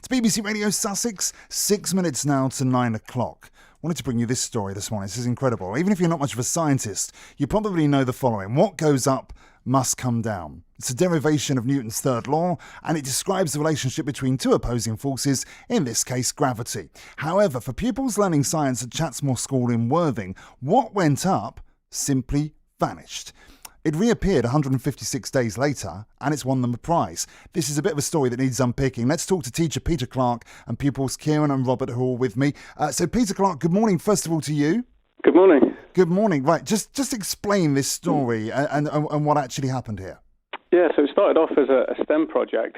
BBC Radio Sussex, 6 minutes now to 9 o'clock. Wanted to bring you this story this morning. This is incredible. Even if you're not much of a scientist, you probably know the following. What goes up must come down. It's a derivation of Newton's third law, and it describes the relationship between two opposing forces, in this case, gravity. However, for pupils learning science at Chatsmore School in Worthing, what went up simply vanished. It reappeared 156 days later, and it's won them a prize. This is a bit of a story that needs unpicking. Let's talk to teacher Peter Clark and pupils Kieran and Robert, who are all with me. So Peter Clark, good morning, first of all, to you. Good morning. Good morning. Right, just explain this story and what actually happened here. Yeah, so it started off as a STEM project.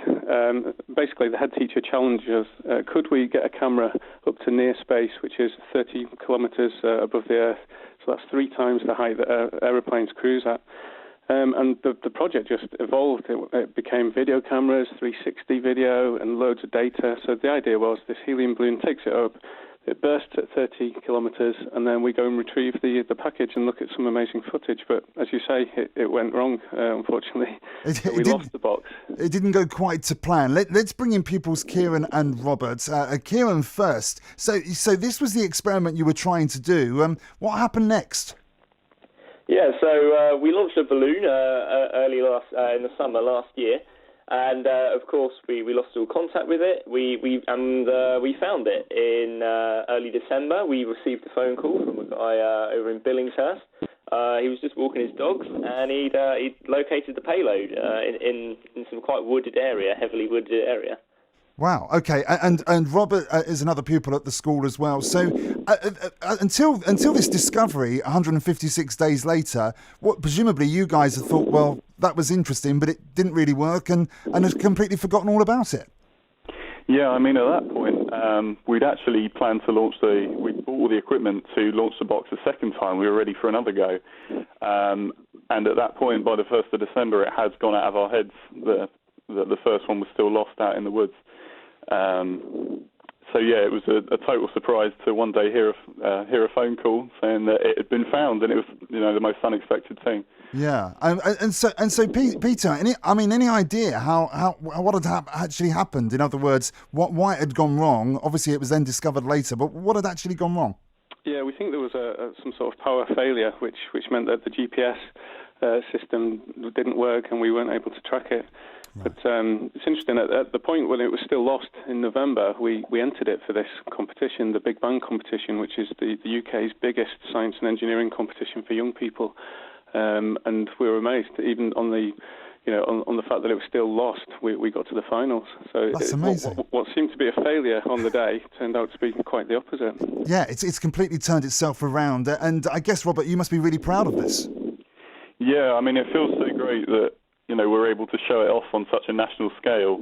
Basically, the head teacher challenged us, could we get a camera up to near space, which is 30 kilometres above the Earth, so that's 3 times the height that aeroplanes cruise at. And the project just evolved. It became video cameras, 360 video, and loads of data. So the idea was this helium balloon takes it up, it bursts at 30 kilometres, and then we go and retrieve the package and look at some amazing footage. But as you say, it went wrong, unfortunately. We lost the box. It didn't go quite to plan. Let's bring in pupils Kieran and Robert. Kieran first. So this was the experiment you were trying to do. What happened next? Yeah, so we launched a balloon early in the summer last year. And of course, we lost all contact with it. We found it in early December. We received a phone call from a guy over in Billingshurst. He was just walking his dogs, and he'd located the payload in some quite wooded area, heavily wooded area. Wow. Okay. And Robert is another pupil at the school as well. So until this discovery, 156 days later, presumably you guys have thought, well, that was interesting, but it didn't really work, and had completely forgotten all about it. Yeah, I mean, at that point, we'd actually planned to launch we bought all the equipment to launch the box a second time. We were ready for another go. And at that point, by the 1st of December, it had gone out of our heads that the first one was still lost out in the woods. So yeah, it was a total surprise to one day hear a phone call saying that it had been found, and it was the most unexpected thing. Yeah, and so Peter, any idea how what had actually happened? In other words, why it had gone wrong? Obviously, it was then discovered later, but what had actually gone wrong? Yeah, we think there was some sort of power failure, which meant that the GPS system didn't work and we weren't able to track it. Right. But it's interesting, at the point when it was still lost in November, we entered it for this competition, the Big Bang competition, which is the UK's biggest science and engineering competition for young people. And we were amazed, even on the on the fact that it was still lost, we got to the finals. So that's amazing. What seemed to be a failure on the day turned out to be quite the opposite. Yeah, it's completely turned itself around. And I guess, Robert, you must be really proud of this. Yeah, I mean, it feels so great that we're able to show it off on such a national scale,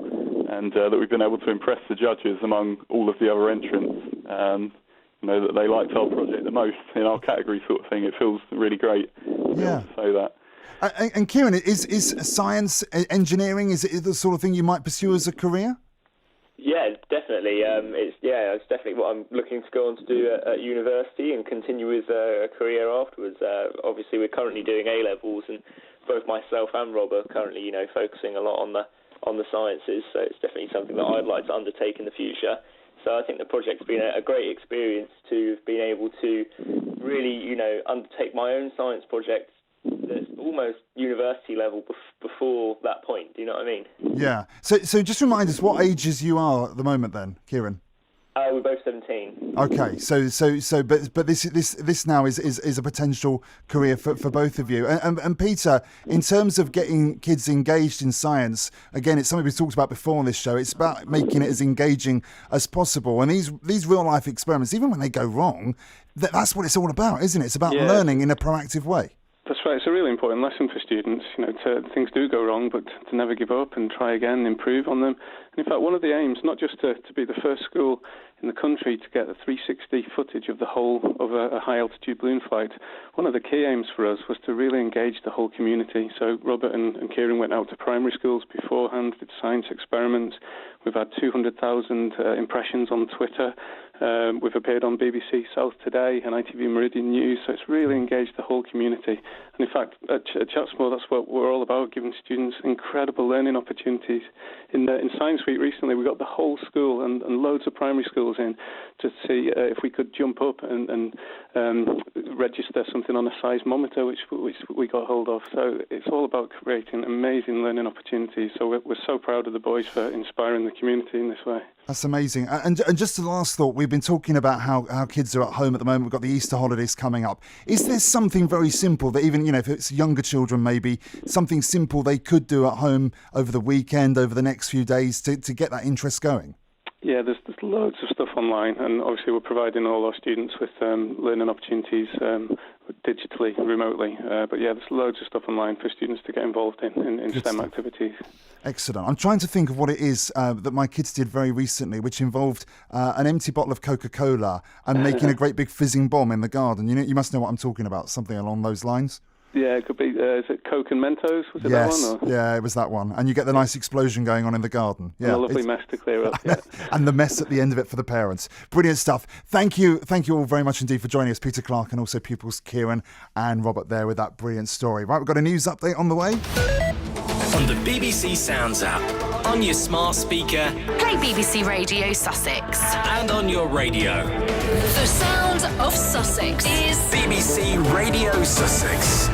and that we've been able to impress the judges among all of the other entrants. That they liked our project the most in our category, sort of thing. It feels really great. Yeah. To say that. And Kieran, is science, engineering, is it the sort of thing you might pursue as a career? Yeah, definitely. It's definitely what I'm looking to go on to do at university and continue with a career afterwards. Obviously, we're currently doing A-levels, and both myself and Rob are currently, focusing a lot on the sciences. So it's definitely something that I'd like to undertake in the future. So I think the project's been a great experience to have been able to really, undertake my own science project that's almost university level before that point. Do you know what I mean? Yeah. So just remind us what ages you are at the moment then, Kieran? We're both 17. Okay, but this now is a potential career for both of you. And Peter, in terms of getting kids engaged in science, again, it's something we've talked about before on this show. It's about making it as engaging as possible. And these real life experiments, even when they go wrong, that's what it's all about, isn't it? It's about learning in a proactive way. That's right. It's a really important lesson for students. Things do go wrong, but to never give up and try again, improve on them. And in fact, one of the aims, not just to be the first school in the country to get the 360 footage of the whole of a high-altitude balloon flight, one of the key aims for us was to really engage the whole community. So Robert and Kieran went out to primary schools beforehand, did science experiments. We've had 200,000 impressions on Twitter. We've appeared on BBC South Today and ITV Meridian News, so it's really engaged the whole community. And in fact, at Chatsmore, that's what we're all about, giving students incredible learning opportunities. In science, treat recently. We got the whole school and loads of primary schools in to see if we could jump up and register something on a seismometer, which we got hold of. So it's all about creating amazing learning opportunities. So we're so proud of the boys for inspiring the community in this way. That's amazing. And just the last thought, we've been talking about how kids are at home at the moment. We've got the Easter holidays coming up. Is there something very simple that even, if it's younger children, maybe something simple they could do at home over the weekend, over the next few days to get that interest going? Yeah, there's loads of stuff online, and obviously we're providing all our students with learning opportunities digitally, remotely. But yeah, there's loads of stuff online for students to get involved in STEM activities. Excellent. I'm trying to think of what it is that my kids did very recently, which involved an empty bottle of Coca-Cola and making a great big fizzing bomb in the garden. You must know what I'm talking about, something along those lines. Yeah, it could be. Is it Coke and Mentos? Was it yes. that one? Or? Yeah, it was that one. And you get the nice explosion going on in the garden. Yeah, and a lovely mess to clear up. Yeah. And the mess at the end of it for the parents. Brilliant stuff. Thank you all very much indeed for joining us, Peter Clark, and also pupils Kieran and Robert there with that brilliant story. Right, we've got a news update on the way. On the BBC Sounds app, on your smart speaker, play BBC Radio Sussex, and on your radio. The sound of Sussex is BBC Radio Sussex.